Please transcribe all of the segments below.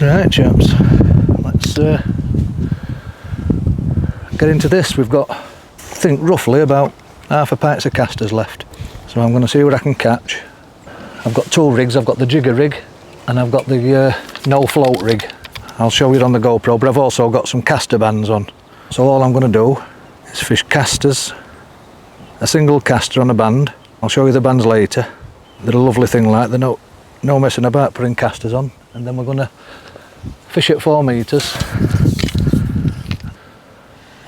Right, chaps, let's get into this. We've got, I think, roughly about half a pint of casters left, so I'm going to see what I can catch. I've got two rigs. I've got the jigger rig and I've got the no float rig. I'll show you it on the GoPro, but I've also got some caster bands on. So all I'm going to do is fish casters, a single caster on a band. I'll show you the bands later. They're a lovely thing, like, they're no messing about putting casters on. And then we're going to fish at 4 metres,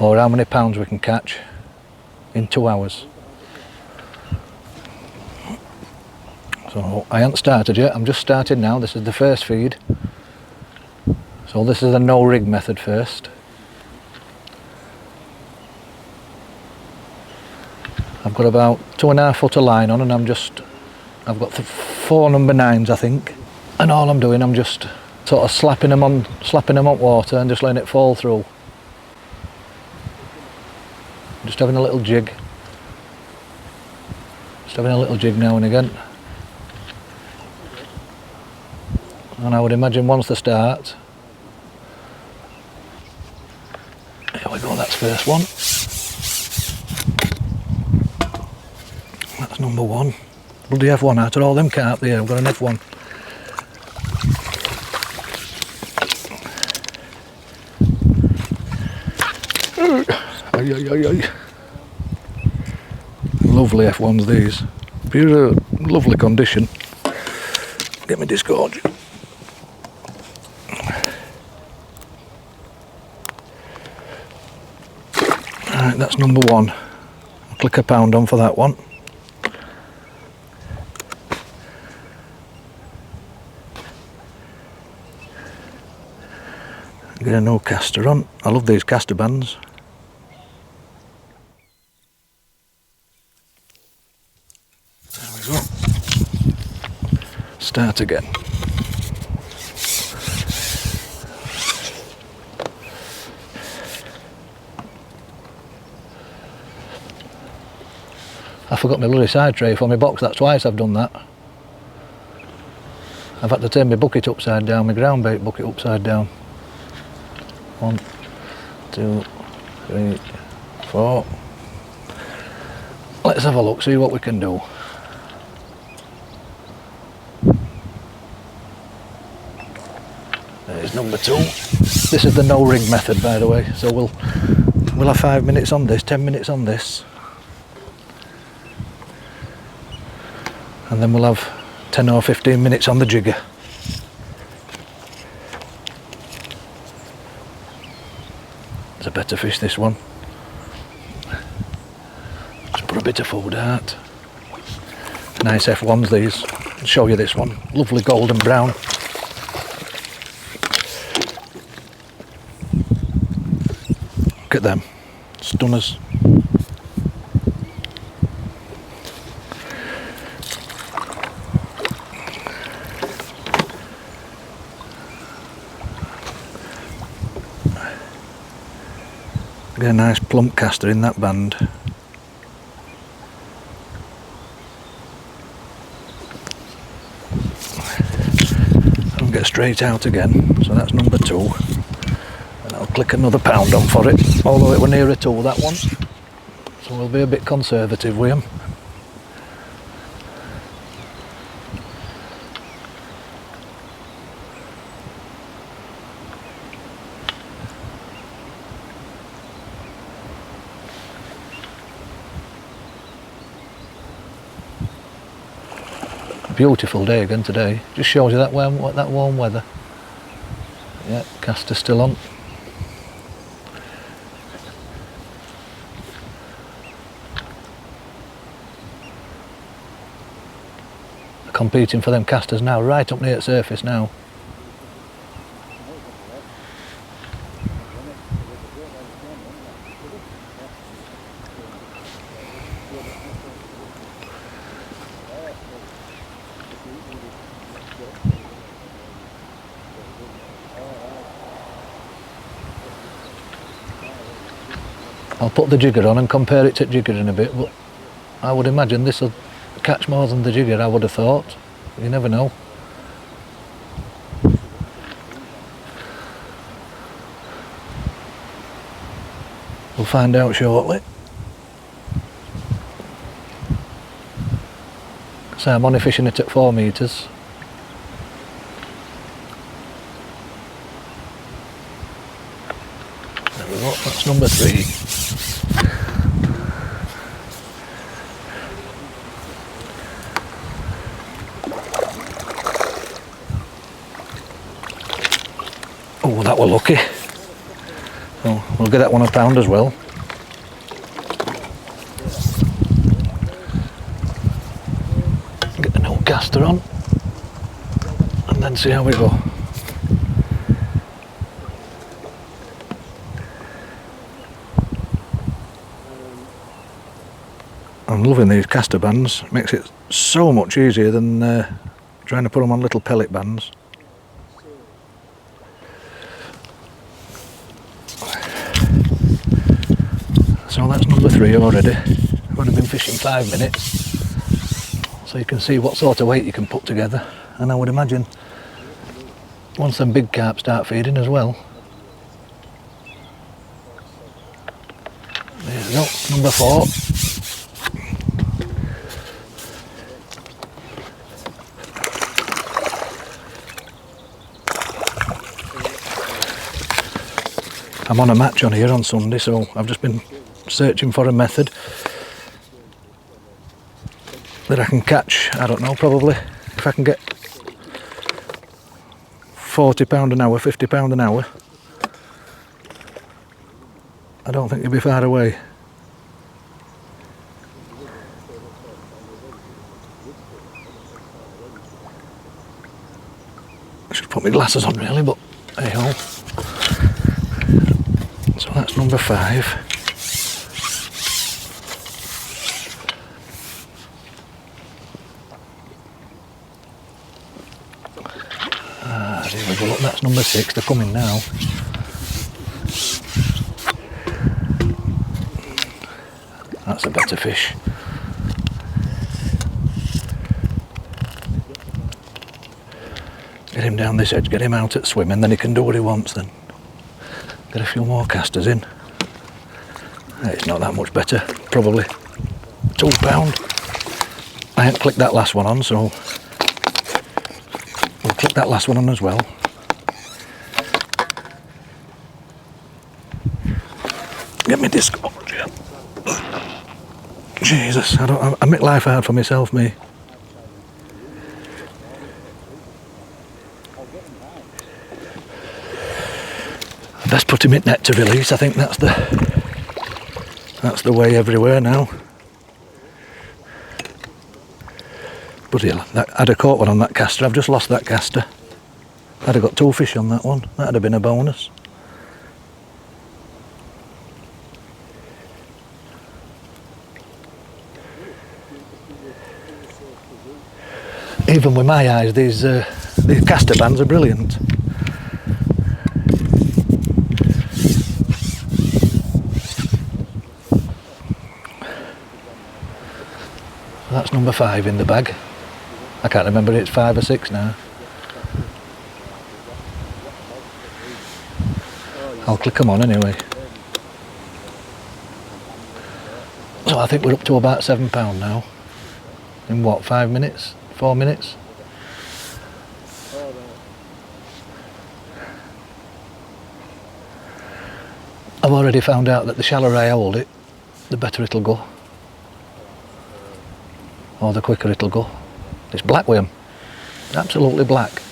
or how many pounds we can catch in 2 hours. So I haven't started yet, I'm just starting now. This is the first feed. So this is the no rig method first. I've got about 2.5 foot of line on, and I've got 4 number 9s, I think. And all I'm doing, I'm just sort of slapping them on water and just letting it fall through. Just having a little jig. Just having a little jig now and again. And I would imagine once they start, here we go, that's first one. That's number 1. Bloody F1 out of all them carp there, I've got an F1. Lovely F1s these. Pure lovely condition. Get me disgorge. Right, that's number 1. I'll click £1 on for that one. Get a no caster on. I love these caster bands. There we go. Start again. I forgot my bloody side tray for my box. That's twice I've done that. I've had to turn my bucket upside down, my ground bait bucket upside down. 1, 2, 3, 4. Let's have a look, see what we can do. There's number 2. This is the no rig method, by the way. So we'll have 5 minutes on this, 10 minutes on this, and then we'll have 10 or 15 minutes on the jigger. It's a better fish, this one. Just put a bit of food out. Nice F1s these. I'll show you this one. Lovely golden brown. Look at them. Stunners. Get a nice plump caster in that band. I'll get straight out again, so that's number 2. And I'll click another £1 on for it, although it were nearer 2, that one. So we'll be a bit conservative with them. Beautiful day again today. Just shows you that warm weather. Yeah, caster still on. Competing for them casters now, right up near the surface now. I'll put the jigger on and compare it to jigger in a bit, but I would imagine this will catch more than the jigger, I would have thought. You never know. We'll find out shortly. So I'm only fishing it at 4 metres. There we go, that's number 3. Oh, that were lucky. So we'll get that one a pound as well. Get an old caster on and then see how we go. I'm loving these caster bands. It makes it so much easier than trying to put them on little pellet bands. So that's number 3 already. I've only been fishing 5 minutes, so you can see what sort of weight you can put together. And I would imagine once them big carp start feeding as well. There you go, number 4. I'm on a match on here on Sunday, so I've just been searching for a method that I can catch, I don't know, probably if I can get £40 an hour, £50 an hour, I don't think you'll be far away. I should put my glasses on really, but hey ho. So that's number 5. There we go, look, that's number 6, they're coming now. That's a better fish. Get him down this edge, get him out at swimming, then he can do what he wants then. Get a few more casters in. It's not that much better, probably £2. I ain't clicked that last one on, so we'll click that last one on as well. Get me disc. Oh, Jesus, I make life hard for myself, me. I best put him in net to release. I think that's the way everywhere now. But I'd have caught one on that caster. I've just lost that caster. I'd have got 2 fish on that one. That'd have been a bonus. Even with my eyes, these caster bands are brilliant. That's number 5 in the bag. I can't remember if it's 5 or 6 now. I'll click them on anyway. So I think we're up to about £7 now. In what, 5 minutes? 4 minutes? I've already found out that the shallower I hold it, the better it'll go. Or the quicker it'll go. It's black with them. Absolutely black.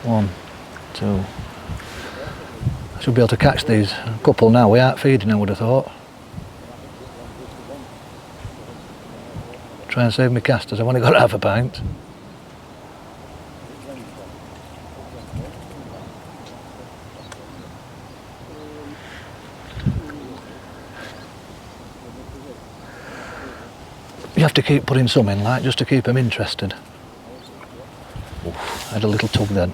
1, 2. I should be able to catch these. A couple now, we aren't feeding, I would have thought. Try and save my casters, I've only got half a pint. You have to keep putting some in, like, just to keep them interested. Oof, I had a little tug then.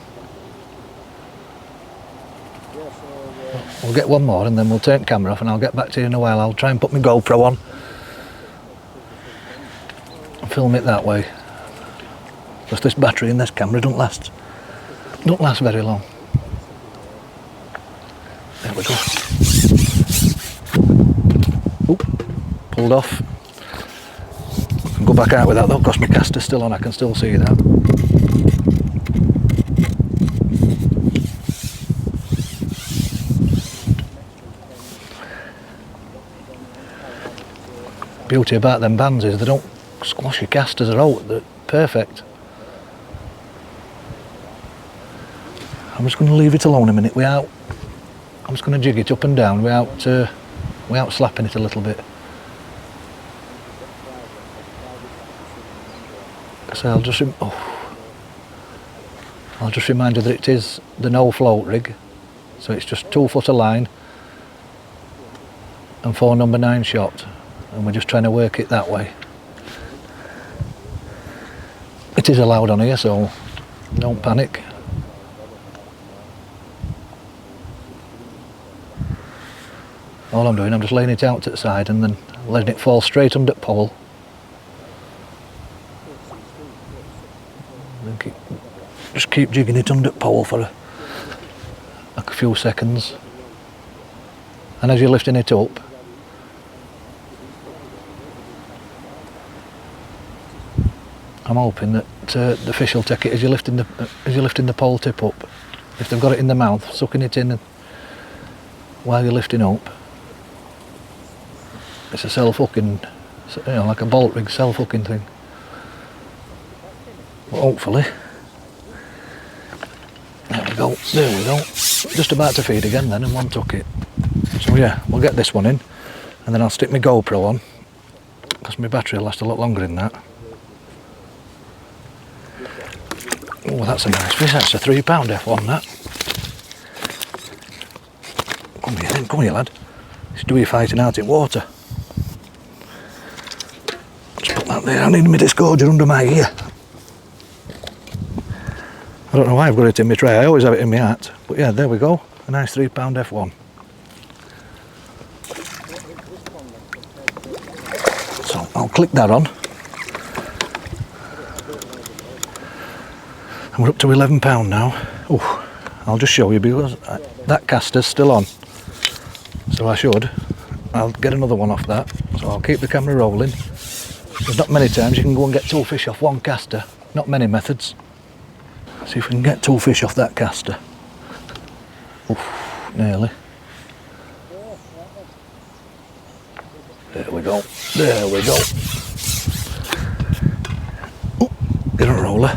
We'll get one more and then we'll turn the camera off and I'll get back to you in a while. I'll try and put my GoPro on and film it that way. Because this battery in this camera don't last very long. we go. Oop, pulled off. I can go back out with that though, because my caster's still on, I can still see that. Beauty about them bands is they don't squash your casters out, they're perfect. I'm just going to leave it alone a minute without, I'm just going to jig it up and down without slapping it a little bit. So I'll just remind you that it is the no float rig, so it's just 2 foot of line and 4 number 9 shot, and we're just trying to work it that way. It is allowed on here, so don't panic. All I'm doing, I'm just laying it out to the side and then letting it fall straight under the pole. Just keep jigging it under the pole for a few seconds, and as you're lifting it up, I'm hoping that the fish will take it as you're lifting the pole tip up. If they've got it in their mouth, sucking it in while you're lifting up. It's a self-hooking, like a bolt rig self-hooking thing. But hopefully, there we go. Just about to feed again then, and one took it. So yeah, we'll get this one in, and then I'll stick my GoPro on, because my battery will last a lot longer than that. Oh, that's a nice fish. That's a £3 F1, that. Come here, lad. Just do your fighting out in water. Just put that there. I need my disgorger under my ear. I don't know why I've got it in my tray. I always have it in my hat. But yeah, there we go. A nice £3 F1. So I'll click that on. And we're up to £11 now. Oh, I'll just show you because that caster's still on. So I'll get another one off that. So I'll keep the camera rolling. There's not many times you can go and get 2 fish off one caster. Not many methods. See if we can get 2 fish off that caster. Oof, nearly. There we go. There we go. Ooh, get a roller.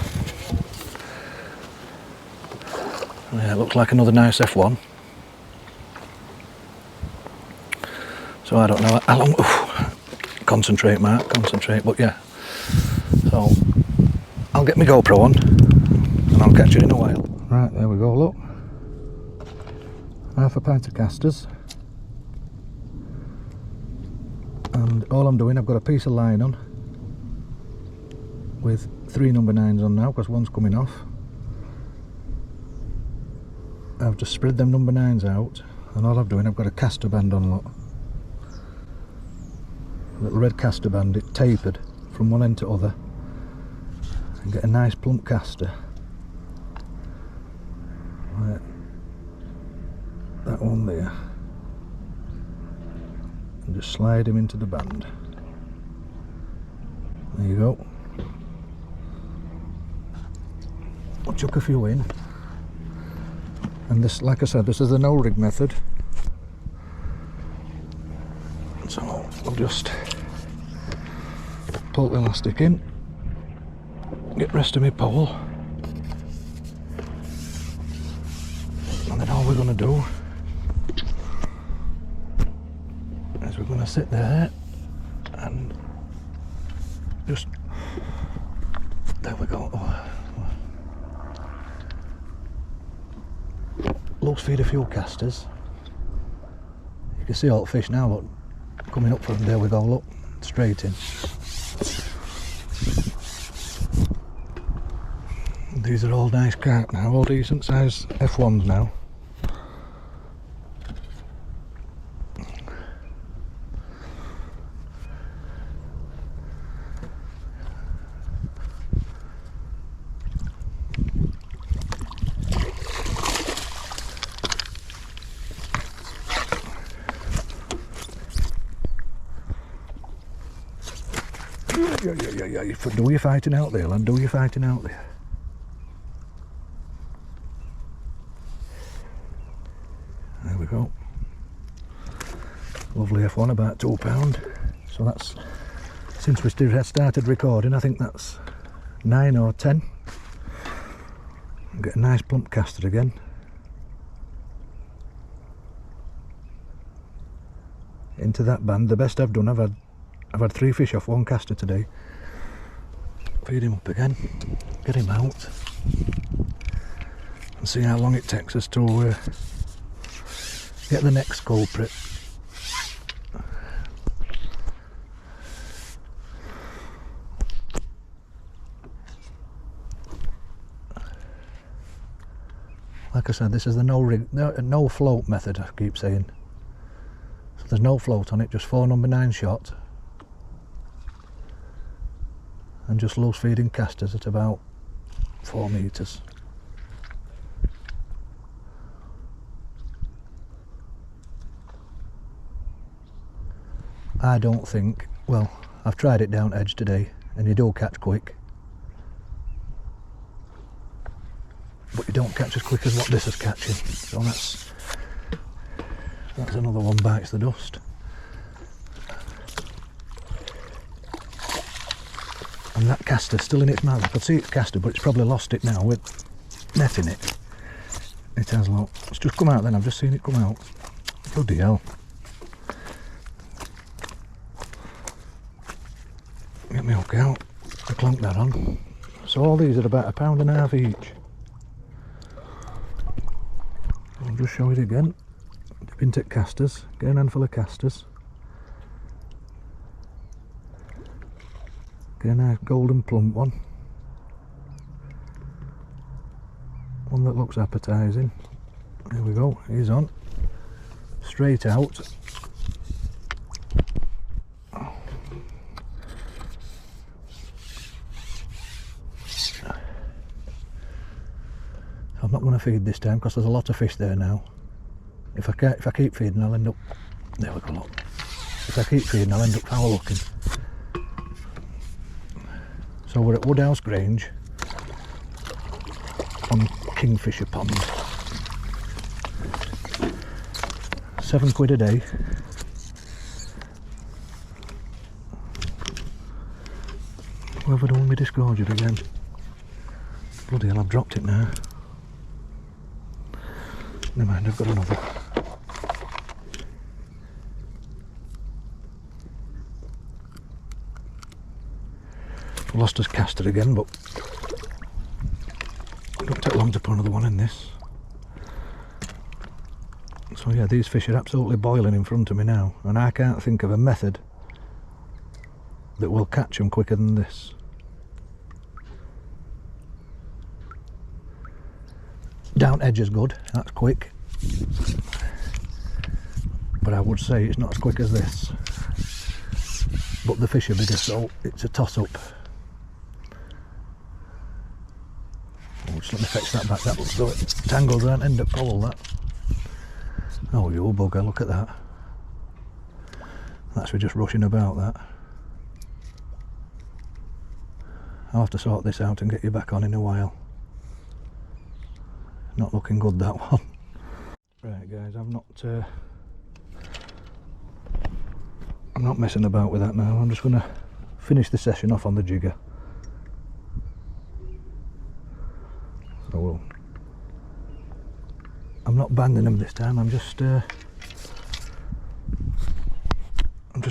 Yeah, looks like another nice F1. So I don't know how long. Oof, concentrate, Mark, concentrate. But yeah. So I'll get my GoPro on. I'll catch you in a while. Right, there we go, look. Half a pint of casters. And all I'm doing, I've got a piece of line on with 3 number 9s on now, because one's coming off. I've just spread them number 9s out, and all I'm doing, I've got a caster band on, look. A little red caster band, it tapered from one end to other. And get a nice plump caster. Right. That one there, and just slide him into the band. There you go. I'll chuck a few in, and this, like I said, this is the no rig method. So I'll just pull the elastic in, get the rest of my pole. And then all we're going to do is we're going to sit there and just, there we go. Looks feed a few casters. You can see all the fish now, look, coming up from there we go, look, straight in. These are all nice carp now, all decent size F1s now. Yeah. Do your fighting out there, lad. Do your fighting out there. There we go. Lovely F1, about £2. So that's, since we started recording, I think that's 9 or 10. Get a nice plump caster again. Into that band. The best I've done, I've had 3 fish off 1 caster today. Feed him up again, get him out, and see how long it takes us to get the next culprit. Like I said, this is the no float method, I keep saying. So there's no float on it, just 4 number 9 shot. And just loose feeding casters at about 4 metres. I don't think, well, I've tried it down edge today and you do catch quick, but you don't catch as quick as what this is catching. So that's another one bites the dust. And that caster's still in its mouth. I could see it's caster, but it's probably lost it now with netting it. It has, look. It's just come out then, I've just seen it come out. Bloody hell. Get me hook out. I clunk that on. So all these are about £1.50 each. I'll just show it again. Dip into casters, get a handful of casters. Get a nice golden plump one. One that looks appetising. There we go, he's on. Straight out. I'm not going to feed this time because there's a lot of fish there now. If I keep feeding, I'll end up. There we go, look. If I keep feeding, I'll end up foul looking. So we're at Woodhouse Grange on Kingfisher Pond. £7 a day. What have I done with my disgorger again? Bloody hell, I've dropped it now. Never mind, I've got another. Lost his caster again, but it don't take long to put another one in this. So yeah, these fish are absolutely boiling in front of me now, and I can't think of a method that will catch them quicker than this. Down edge is good, that's quick, but I would say it's not as quick as this. But the fish are bigger, so it's a toss up. Oh, just let me fetch that back, that will do it. Tangled and end up cold, that. Oh, you bugger, look at that. That's me just rushing about, that. I'll have to sort this out and get you back on in a while. Not looking good, that one. Right guys, I'm not messing about with that now. I'm just going to finish the session off on the jigger. So I'm not banding them this time. I'm just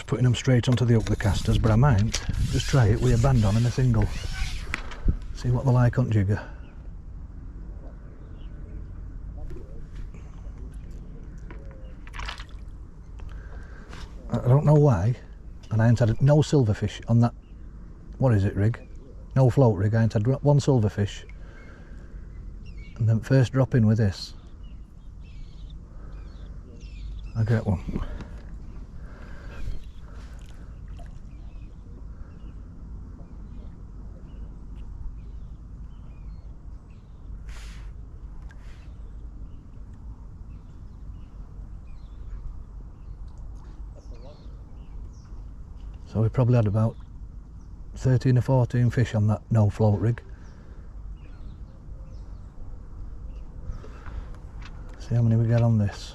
putting them straight onto the hook, the casters. But I might just try it with a band on and a single. See what they're like on jigger. I don't know why, and I ain't had no silverfish on that, what is it, rig? No float rig. I ain't had one silverfish, and then first drop in with this, I get one. So we probably had about 13 or 14 fish on that no float rig. See how many we get on this.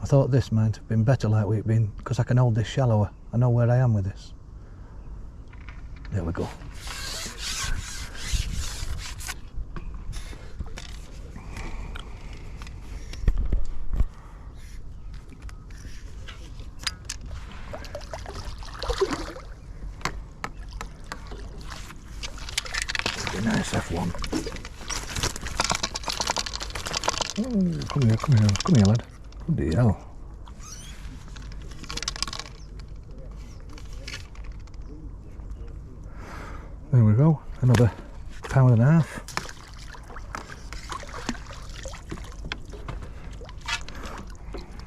I thought this might have been better like we've been, because I can hold this shallower. I know where I am with this. There we go. Nice F1. Oh, come here, lad. Bloody hell. There we go, another £1.5 pounds.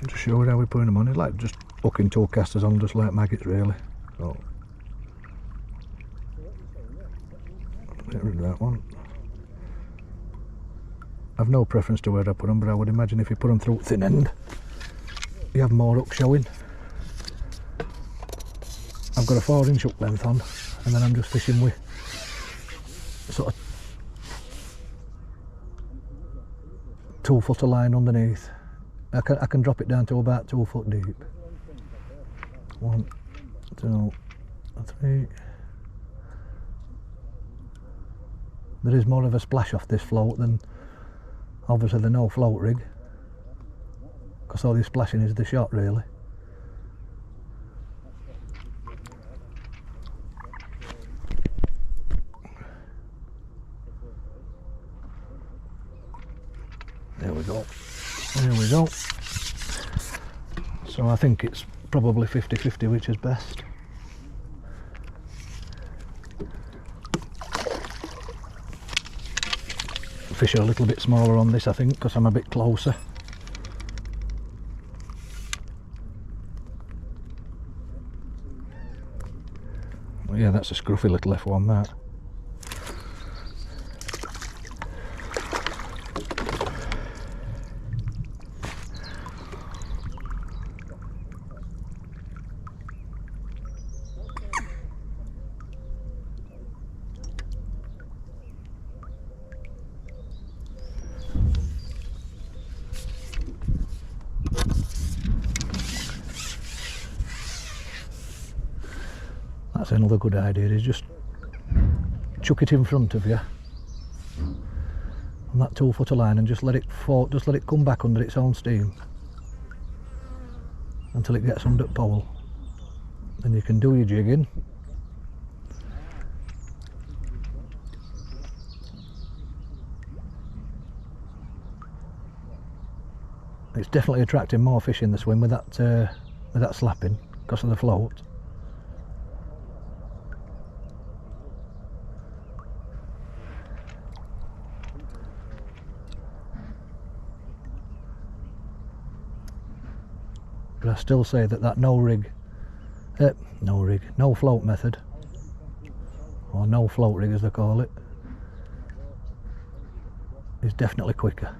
Just show it how we're putting them on. It's like just hooking two casters on, just like maggots, really. So, get rid of that one. I've no preference to where I put them, but I would imagine if you put them through thin end, you have more hook showing. I've got a 4-inch hook length on, and then I'm just fishing with sort of 2-footer line underneath. I can drop it down to about 2 foot deep. 1, 2, 3. There is more of a splash off this float than obviously the no float rig, because all this splashing is the shot, really. There we go. There we go. So I think it's probably 50-50 which is best. Fish are a little bit smaller on this, I think, because I'm a bit closer. Well, yeah, that's a scruffy little F1, that. That's another good idea, is just chuck it in front of you on that 2-footer line and just let it fall, just let it come back under its own steam until it gets under the pole. Then you can do your jigging. It's definitely attracting more fish in the swim with that slapping because of the float. But I still say that no float method, or no float rig as they call it, is definitely quicker.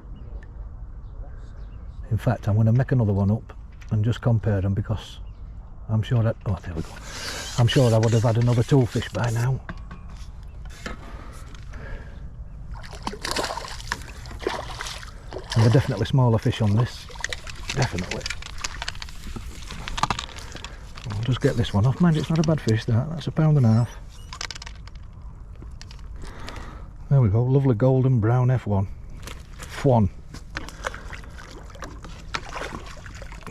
In fact, I'm going to make another one up and just compare them, because I'm sure that, oh, there we go, I'm sure I would have had another 2 fish by now. And there are definitely smaller fish on this, definitely. I'll just get this one off. Mind, it's not a bad fish, that's £1.5 pounds. There we go, lovely golden brown F1. F1.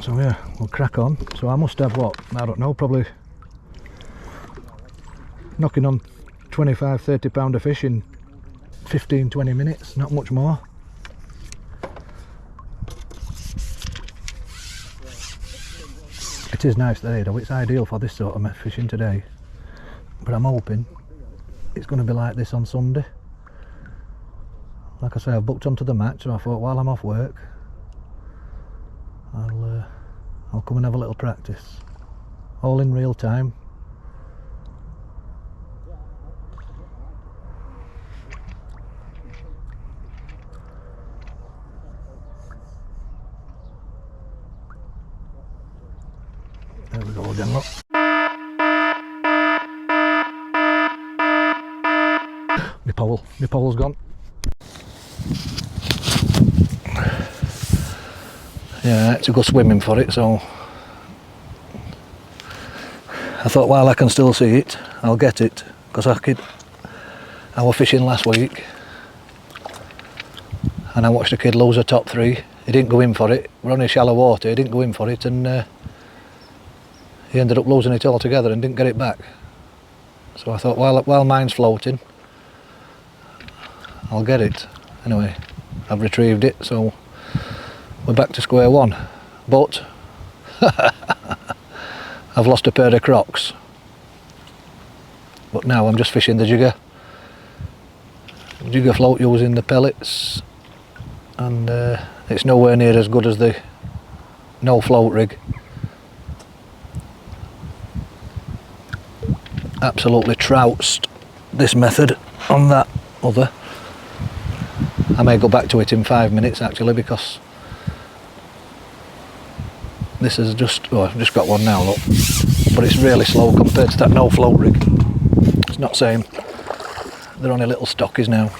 So yeah, we'll crack on. So I must have, what, I don't know, probably knocking on 25-30 pound of fish in 15-20 minutes, not much more. It is nice today though, it's ideal for this sort of fishing today, but I'm hoping it's going to be like this on Sunday. Like I say, I've booked onto the match, so I thought while I'm off work I'll come and have a little practice, all in real time. My pole's gone. Yeah, I had to go swimming for it, so I thought while I can still see it, I'll get it, because I was fishing last week and I watched a kid lose a top 3. He didn't go in for it. We're only shallow water. He didn't go in for it, and he ended up losing it altogether and didn't get it back. So I thought while mine's floating, I'll get it. Anyway, I've retrieved it, so we're back to square one. But I've lost a pair of Crocs. But now I'm just fishing the jigger float using the pellets, and it's nowhere near as good as the no float rig. Absolutely trounced this method on that other. I may go back to it in 5 minutes actually, because this is just, oh, I've just got one now, look, but it's really slow compared to that no float rig. It's not same. They're only little stockies now.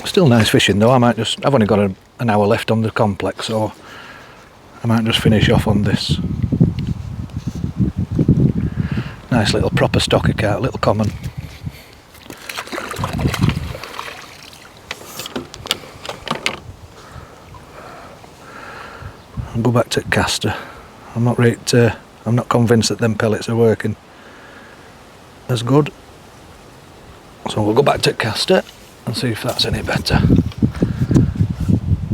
Still nice fishing though. I've only got an hour left on the complex, so I might just finish off on this. Nice little proper stocky carp, little common. I'll go back to caster. I'm not convinced that them pellets are working as good, so we'll go back to caster and see if that's any better.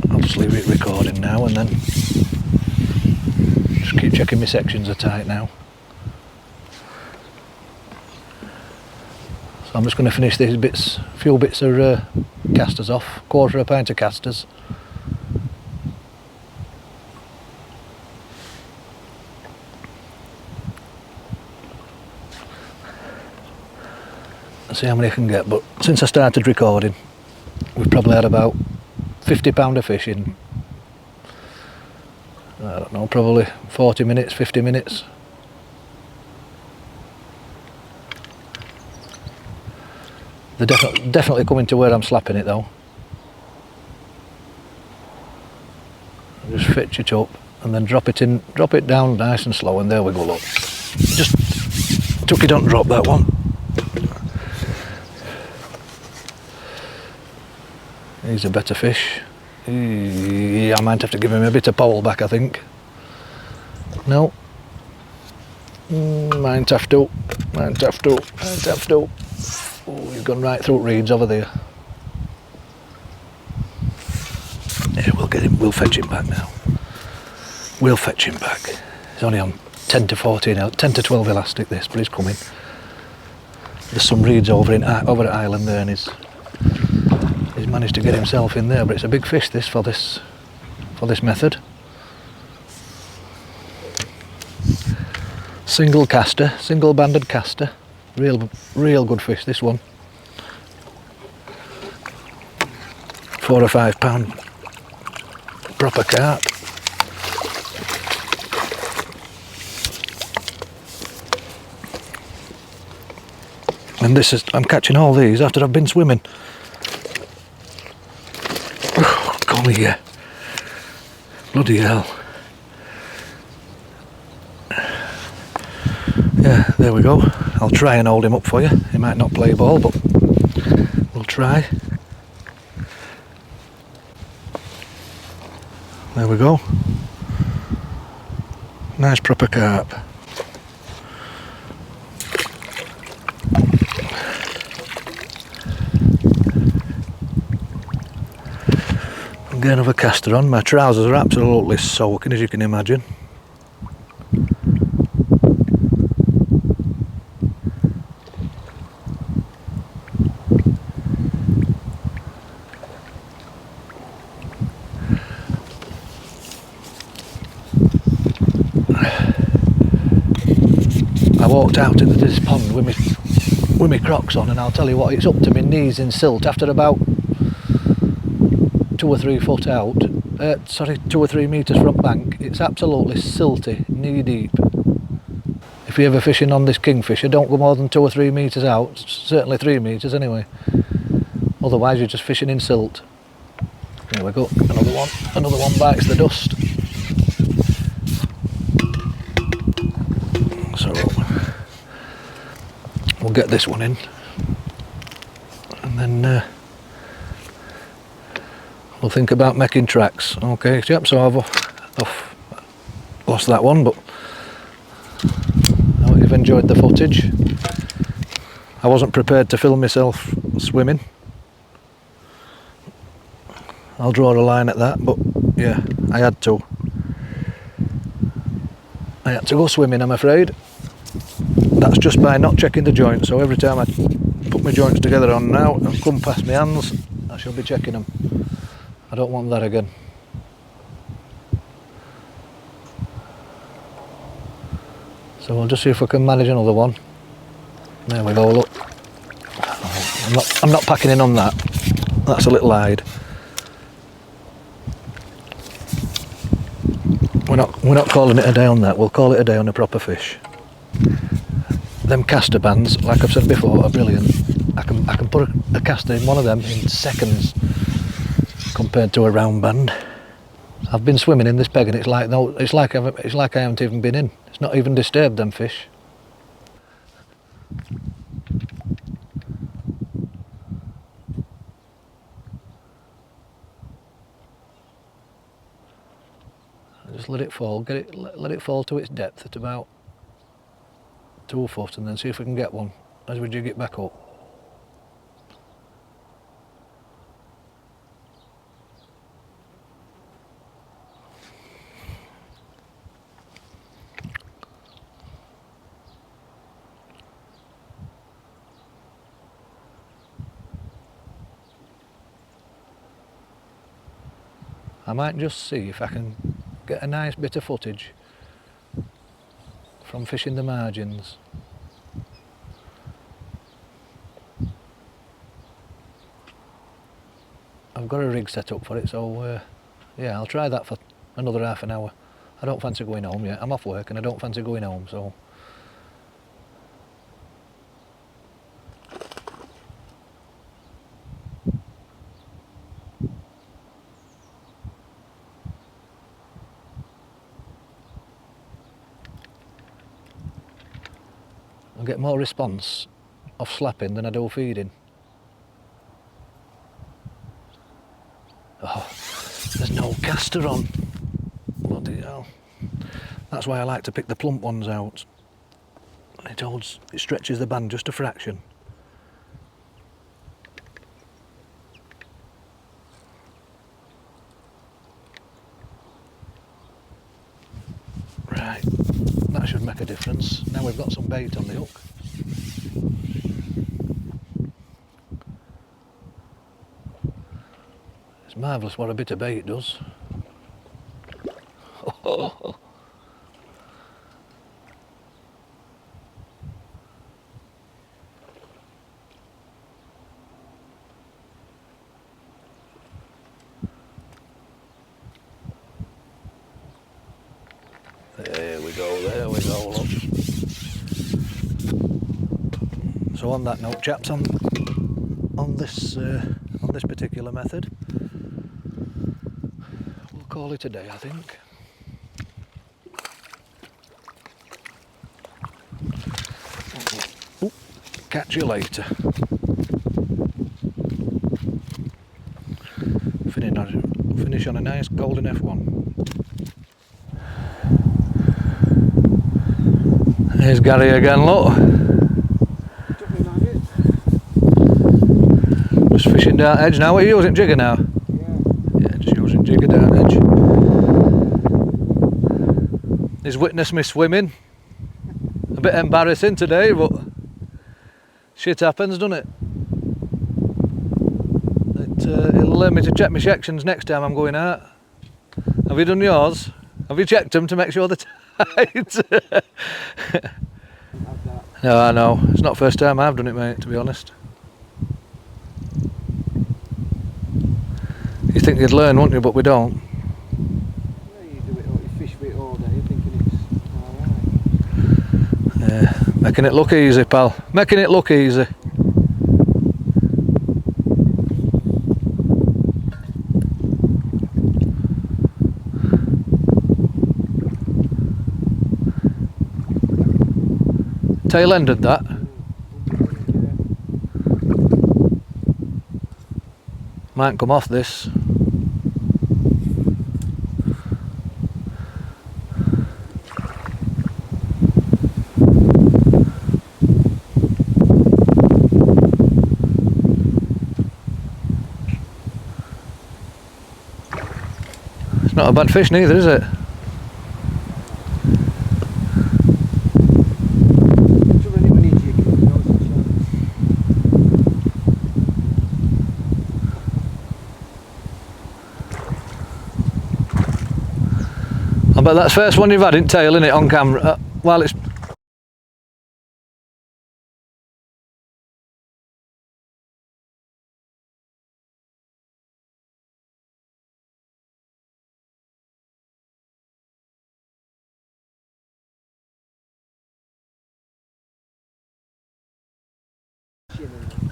I'll just leave it recording now and then just keep checking my sections are tight now. So I'm just going to finish these few bits of casters off, 1/4 pint of casters. See how many I can get, but since I started recording we've probably had about 50 pound of fishing. I don't know, probably 40 minutes, 50 minutes. They're definitely coming to where I'm slapping it though. Just fetch it up and then drop it down nice and slow, and there we go, look. Just took it on drop, that one. He's a better fish. I might have to give him a bit of pole back, I think. No. Might have to. Oh, he's gone right through reeds over there. Yeah, we'll get him. We'll fetch him back now. We'll fetch him back. He's only on 10 to 14, 10 to 12 elastic this, but he's coming. There's some reeds over at Island there, and he's managed to get himself in there, but it's a big fish this for this method. Single caster, single banded caster, real good fish this one. 4 or 5 pound proper carp. And I'm catching all these after I've been swimming. Come here. Bloody hell. Yeah, there we go. I'll try and hold him up for you. He might not play ball, but we'll try. There we go. Nice proper carp. Get another caster on. My trousers are absolutely soaking, as you can imagine. I walked out into this pond with my Crocs on, and I'll tell you what, it's up to my knees in silt after about 2 or 3 foot out, 2 or 3 metres from bank. It's absolutely silty, knee deep. if you're ever fishing on this kingfisher, don't go more than 2 or 3 metres out, certainly 3 metres anyway. Otherwise you're just fishing in silt. There we go, another one bites the dust. So we'll get this one in, and then we'll think about making tracks. Okay, yep, so I've lost that one, but I hope you've enjoyed the footage. I wasn't prepared to film myself swimming. I'll draw a line at that, but yeah, I had to. I had to go swimming, I'm afraid. That's just by not checking the joints, so every time I put my joints together on now and come past my hands, I shall be checking them. I don't want that again. So we'll just see if we can manage another one. There we go, look. I'm not packing in on that. That's a little hide. We're not calling it a day on that, we'll call it a day on a proper fish. Them caster bands, like I've said before, are brilliant. I can put a caster in one of them in seconds compared to a round band. I've been swimming in this peg and it's like I haven't even been in. It's not even disturbed them fish. Just let it fall, let it fall to its depth at about 2 foot, and then see if we can get one as we jig it back up. I might just see if I can get a nice bit of footage from fishing the margins. I've got a rig set up for it, so yeah, I'll try that for another half an hour. I don't fancy going home yet. I'm off work and I don't fancy going home, so I'll get more response off slapping than I do feeding. Oh, there's no caster on. Bloody hell. That's why I like to pick the plump ones out. It stretches the band just a fraction. Right, that should make a difference. Now we've got some bait on the hook. It's marvellous what a bit of bait does. There we go, look. So on that note, chaps, on this particular method, we'll call it a day, I think. Ooh, catch you later. Finish on a nice golden F1. There's Gary again, look. Just fishing down edge now. What are you using, jigger now? Yeah, just using jigger down edge. He's witnessed me swimming. A bit embarrassing today, but shit happens, doesn't it? It'll learn me to check my sections next time I'm going out. Have you done yours? Have you checked them to make sure they're tight? No, I know. It's not the first time I've done it, mate, to be honest. You think you'd learn, wouldn't you? But we don't. Yeah, you do it, or you fish with it all day, thinking it's alright. Making it look easy, pal. Making it look easy. Tail ended that. Might come off this. It's not a bad fish neither, is it? I bet that's the first one you've had in tail, innit, on camera, while it's...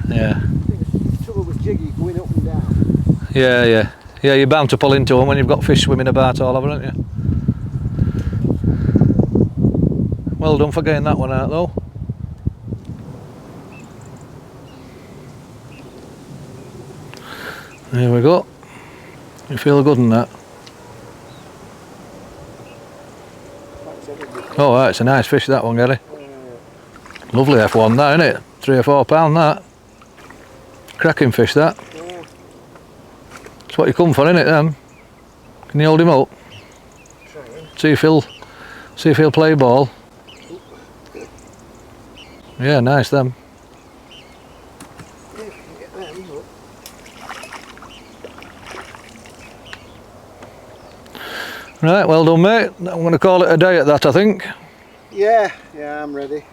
Yeah. The trouble with jiggy going up and down. Yeah. Yeah, you're bound to pull into them when you've got fish swimming about all over, aren't you? Well done for getting that one out though. There we go. You feel good in that? Oh, right, it's a nice fish that one, Gary. Lovely F1 that, isn't it? 3 or 4 pound that. Cracking fish that. It's what you come for, innit, then? Can you hold him up? See if he'll play ball. Yeah, nice them. Right, well done, mate. I'm going to call it a day at that, I think. Yeah, I'm ready.